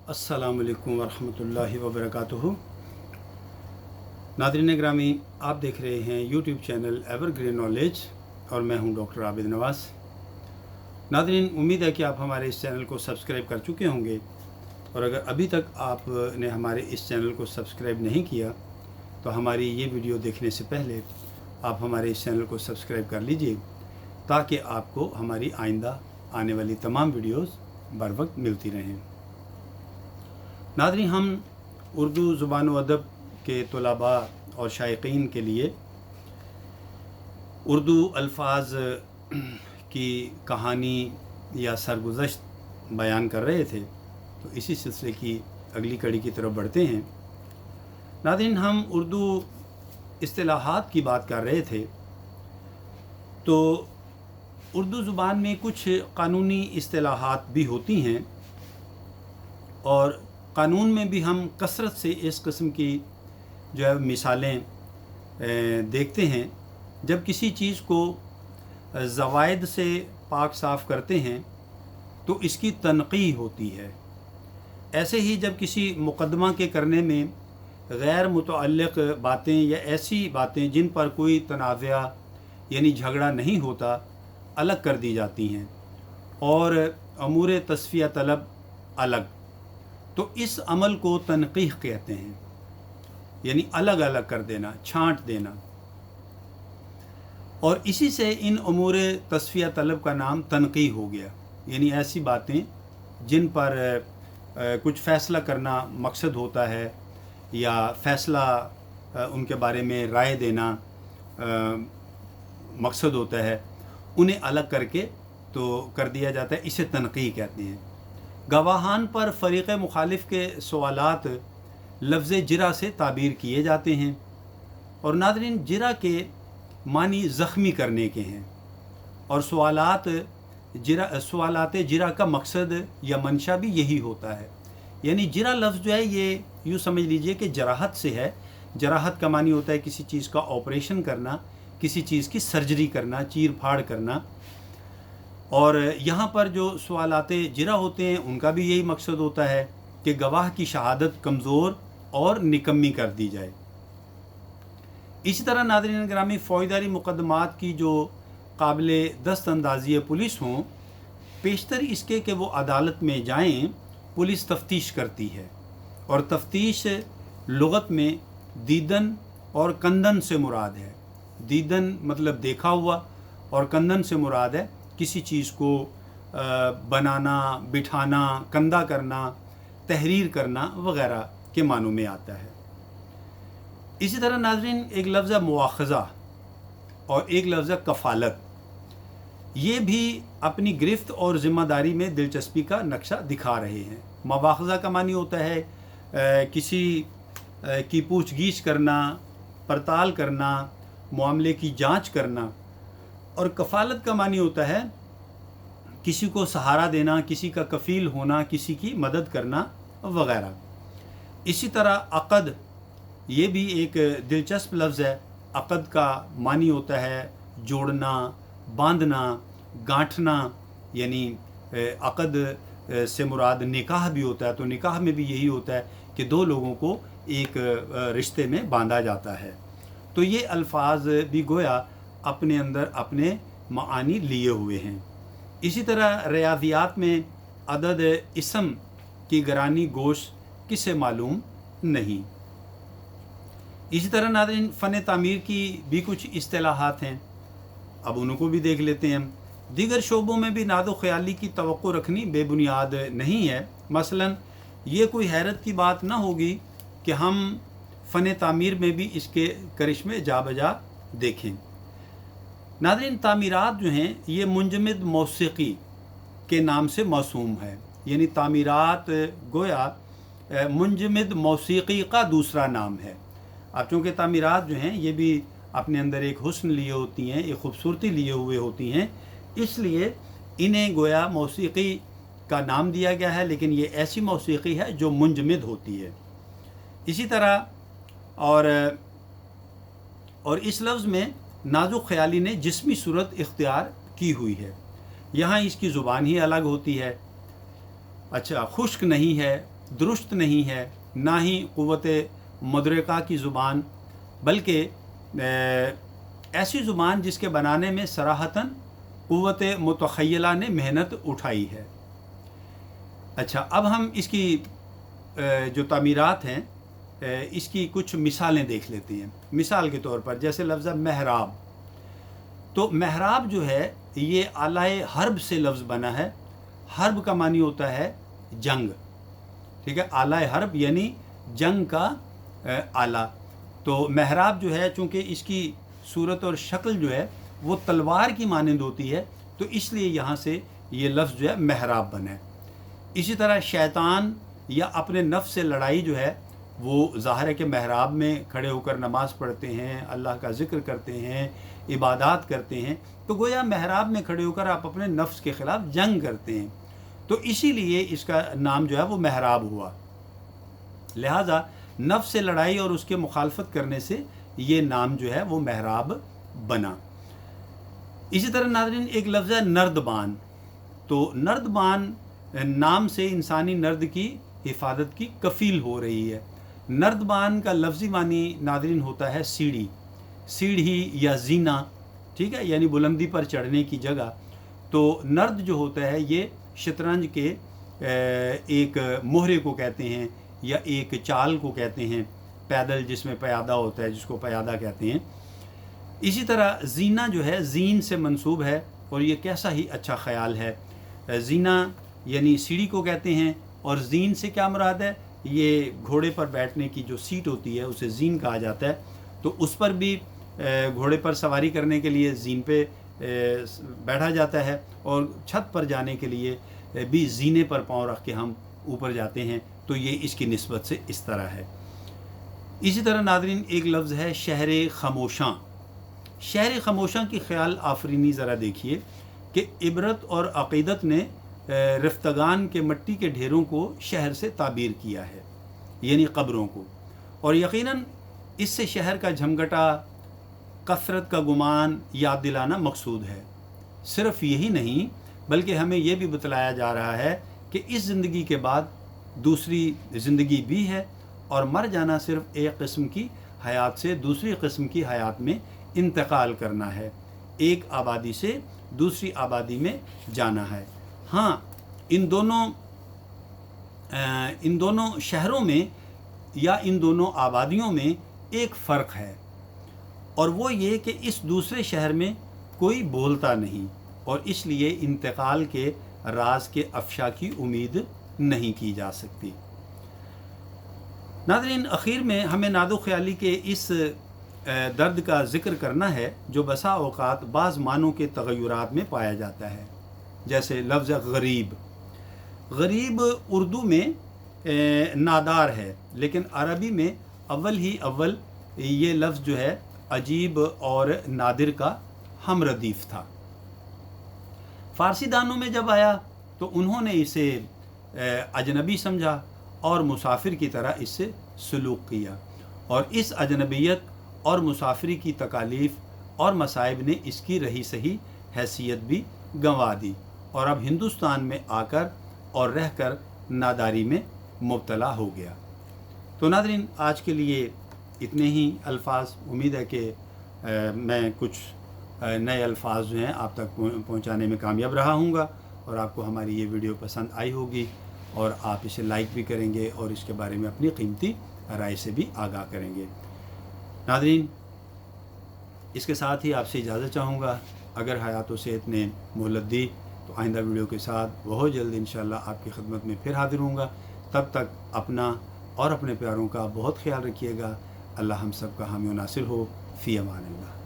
अस्सलामुअलैकुम वरहमतुल्लाहि वबरकातुहू। नाज़रीन ग्रामी, आप देख रहे हैं यूट्यूब चैनल एवरग्रीन नॉलेज और मैं हूं डॉक्टर आबिद नवाज़। नाज़रीन, उम्मीद है कि आप हमारे इस चैनल को सब्सक्राइब कर चुके होंगे, और अगर अभी तक आपने हमारे इस चैनल को सब्सक्राइब नहीं किया तो हमारी ये वीडियो देखने से पहले आप हमारे इस चैनल को सब्सक्राइब कर लीजिए, ताकि आपको हमारी आइंदा आने वाली तमाम वीडियोस बर वक्त मिलती रहें। नाज़रीन, हम उर्दू ज़ुबान व अदब के तलबा और शायकीन के लिए उर्दू अल्फाज की कहानी या सरगुज़श्त बयान कर रहे थे, तो इसी सिलसिले की अगली कड़ी की तरफ बढ़ते हैं। नाज़रीन, हम उर्दू इस्तिलाहात की बात कर रहे थे, तो उर्दू ज़ुबान में कुछ क़ानूनी इस्तिलाहात भी होती हैं, और क़ानून में भी हम कसरत से इस किस्म की जो है मिसालें देखते हैं। जब किसी चीज़ को ज़वाइद से पाक साफ़ करते हैं तो इसकी तनक़ीह होती है। ऐसे ही जब किसी मुक़दमा के करने में गैर मुतअल्लिक़ बातें या ऐसी बातें जिन पर कोई तनाज़ा यानी झगड़ा नहीं होता अलग कर दी जाती हैं, और अमूर तस्फ़िया तलब अलग, तो इस अमल को तनक़ीह कहते हैं, यानी अलग अलग कर देना, छांट देना। और इसी से इन अमूर तस्फ़िया तलब का नाम तनक़ीह हो गया, यानी ऐसी बातें जिन पर कुछ फ़ैसला करना मकसद होता है, या फ़ैसला उनके बारे में राय देना मकसद होता है, उन्हें अलग करके तो कर दिया जाता है, इसे तनक़ीह कहते हैं। गवाहान पर फ़रीक़ मुखालिफ के सवालात लफ्ज़ जिरा से ताबीर किए जाते हैं, और नाज़रीन, जिरा के मानी ज़ख्मी करने के हैं, और सवालात जिरा का मकसद या मंशा भी यही होता है। यानी जिरा लफ्ज़ जो है ये यूँ समझ लीजिए कि जराहत से है। जराहत का मानी होता है किसी चीज़ का ऑपरेशन करना, किसी चीज़ की सर्जरी करना, चीर फाड़ करना। और यहाँ पर जो सवालाते जिरा होते हैं उनका भी यही मकसद होता है कि गवाह की शहादत कमज़ोर और निकम्मी कर दी जाए। इसी तरह नाज़रीन ग्रामी, फ़ौजदारी मुक़दमात की जो काबिले दस्तअंदाज़ी पुलिस हों, पेशतर इसके कि वो अदालत में जाएं, पुलिस तफ्तीश करती है, और तफ्तीश लुग़त में दीदन और कंदन से मुराद है। दीदन मतलब देखा हुआ, और कंदन से मुराद है किसी चीज़ को बनाना, बिठाना, कंदा करना, तहरीर करना वग़ैरह के मानों में आता है। इसी तरह नाज़रीन, एक लफ्ज़ है मुआख़ज़ा और एक लफ्ज़ है कफ़ालत। ये भी अपनी गिरफ्त और ज़िम्मेदारी में दिलचस्पी का नक्शा दिखा रहे हैं। मुआख़ज़ा का मानी होता है किसी की पूछगीछ करना, पड़ताल करना, मामले की जांच करना, और कफ़ालत का मानी होता है किसी को सहारा देना, किसी का कफ़ील होना, किसी की मदद करना वग़ैरह। इसी तरह अक़द, ये भी एक दिलचस्प लफ्ज़ है। अक़द का मानी होता है जोड़ना, बांधना, गांठना, यानी अक़द से मुराद निकाह भी होता है, तो निकाह में भी यही होता है कि दो लोगों को एक रिश्ते में बांधा जाता है। तो ये अल्फाज भी गोया अपने अंदर अपने मानी लिए हुए हैं। इसी तरह रियाज़ियात में अदद इसम की गरानी गोश किसे मालूम नहीं। इसी तरह नाज़रीन, फ़न तामीर की भी कुछ इस्तिलाहात हैं, अब उनको भी देख लेते हैं हम। दीगर शोबों में भी नाज़ो ख़याली की तवक्को रखनी बेबुनियाद नहीं है। मसलन ये कोई हैरत की बात ना होगी कि हम फ़न तामीर में भी इसके करिश्मे जा बजा देखें। नाज़रीन, तामीरात जो हैं ये मुंजमद मौसीक़ी के नाम से मौसूम है, यानी तामीरात गोया मुंजमद मौसीक़ी का दूसरा नाम है। अब चूँकि तामीरात जो हैं ये भी अपने अंदर एक हुस्न लिए होती हैं, एक ख़ूबसूरती लिए हुए होती हैं, इसलिए इन्हें गोया मौसीक़ी का नाम दिया गया है, लेकिन ये ऐसी मौसीक़ी है जो मुंजमद होती है। इसी तरह और इस लफ्ज़ में नाज़ुक ख़याली ने जिस्मी सूरत इख्तियार की हुई है। यहाँ इसकी ज़ुबान ही अलग होती है। अच्छा, खुश्क नहीं है, दुरुस्त नहीं है, ना ही क़ुव्वत मुदरिका की ज़ुबान, बल्कि ऐसी ज़ुबान जिसके बनाने में सराहतन क़ुव्वत मुतख़य्यला ने मेहनत उठाई है। अच्छा, अब हम इसकी जो तामीरात हैं इसकी कुछ मिसालें देख लेते हैं। मिसाल के तौर पर जैसे लफ्ज़ महराब, तो महराब जो है ये आलाए हर्ब से लफ्ज़ बना है। हर्ब का मानी होता है जंग, ठीक है, आलाए हर्ब यानी जंग का आला। तो महराब जो है चूँकि इसकी सूरत और शक्ल जो है वो तलवार की मानंद होती है, तो इसलिए यहाँ से ये लफ्ज़ जो है महराब बना है। इसी तरह शैतान या अपने नफ्स से लड़ाई जो है वो ज़ाहिर है कि महराब में खड़े होकर नमाज़ पढ़ते हैं, अल्लाह का ज़िक्र करते हैं, इबादत करते हैं, तो गोया महराब में खड़े होकर आप अपने नफ्स के ख़िलाफ़ जंग करते हैं, तो इसीलिए इसका नाम जो है वो महराब हुआ। लिहाजा नफ्स से लड़ाई और उसके मुखालफत करने से ये नाम जो है वो महराब बना। इसी तरह नाज़रीन एक लफ्ज़ है नर्दबान, तो नर्दबान नाम से इंसानी नर्द की हिफाजत की कफ़ील हो रही है। नर्दबान का लफ्ज़ी मानी नाज़रीन होता है सीढ़ी, सीढ़ी या जीना, ठीक है, यानी बुलंदी पर चढ़ने की जगह। तो नर्द जो होता है ये शतरंज के एक मोहरे को कहते हैं या एक चाल को कहते हैं, पैदल जिसमें प्यादा होता है जिसको प्यादा कहते हैं। इसी तरह जीना जो है जीन से मंसूब है, और ये कैसा ही अच्छा ख़याल है। जीना यानी सीढ़ी को कहते हैं, और जीन से क्या मुराद है, ये घोड़े पर बैठने की जो सीट होती है उसे जीन कहा जाता है। तो उस पर भी घोड़े पर सवारी करने के लिए जीन पे बैठा जाता है, और छत पर जाने के लिए भी जीने पर पाँव रख के हम ऊपर जाते हैं, तो ये इसकी निस्बत से इस तरह है। इसी तरह नाज़रीन एक लफ्ज़ है शहर खामोशां। शहर खामोशां की ख़याल आफरीनी ज़रा देखिए कि इबरत और अक़ीदत ने रफ्तगान के मट्टी के ढेरों को शहर से ताबीर किया है, यानी कब्रों को, और यकीनन इससे शहर का झमघटा, कसरत का गुमान याद दिलाना मकसूद है। सिर्फ़ यही नहीं बल्कि हमें यह भी बतलाया जा रहा है कि इस ज़िंदगी के बाद दूसरी ज़िंदगी भी है, और मर जाना सिर्फ़ एक किस्म की हयात से दूसरी किस्म की हयात में इंतकाल करना है, एक आबादी से दूसरी आबादी में जाना है। हाँ, इन दोनों शहरों में या इन दोनों आबादियों में एक फ़र्क है, और वो ये कि इस दूसरे शहर में कोई बोलता नहीं, और इसलिए इंतकाल के राज के अफशा की उम्मीद नहीं की जा सकती। नाज़रीन आखिर में हमें नादो ख्याली के इस दर्द का ज़िक्र करना है जो बसा औक़ात बाज़ मानों के तग़य्युरात में पाया जाता है। जैसे लफ्ज़ गरीब, गरीब उर्दू में नादार है, लेकिन अरबी में अव्वल ये लफ्ज़ जो है अजीब और नादिर का हमरदीफ था। फ़ारसी दानों में जब आया तो उन्होंने इसे अजनबी समझा और मुसाफिर की तरह इससे सलूक किया, और इस अजनबियत और मुसाफिरी की तकालीफ़ और मसाइब ने इसकी रही सही हैसियत भी गंवा दी, और अब हिंदुस्तान में आकर और रहकर नादारी में मुब्तला हो गया। तो नाज़रीन आज के लिए इतने ही अल्फाज। उम्मीद है कि मैं कुछ नए अल्फाज जो हैं आप तक पहुंचाने में कामयाब रहा हूँगा, और आपको हमारी ये वीडियो पसंद आई होगी, और आप इसे लाइक भी करेंगे और इसके बारे में अपनी कीमती राय से भी आगाह करेंगे। नाज़रीन इसके साथ ही आपसे इजाज़त चाहूँगा। अगर हयात व सेहत ने मोहलत दी तो आइंदा वीडियो के साथ बहुत जल्द इंशाअल्लाह आपकी खिदमत में फिर हाज़िर होऊंगा। तब तक अपना और अपने प्यारों का बहुत ख्याल रखिएगा। अल्लाह हम सब का हामी व नासिर हो। फ़ी अमान अल्लाह।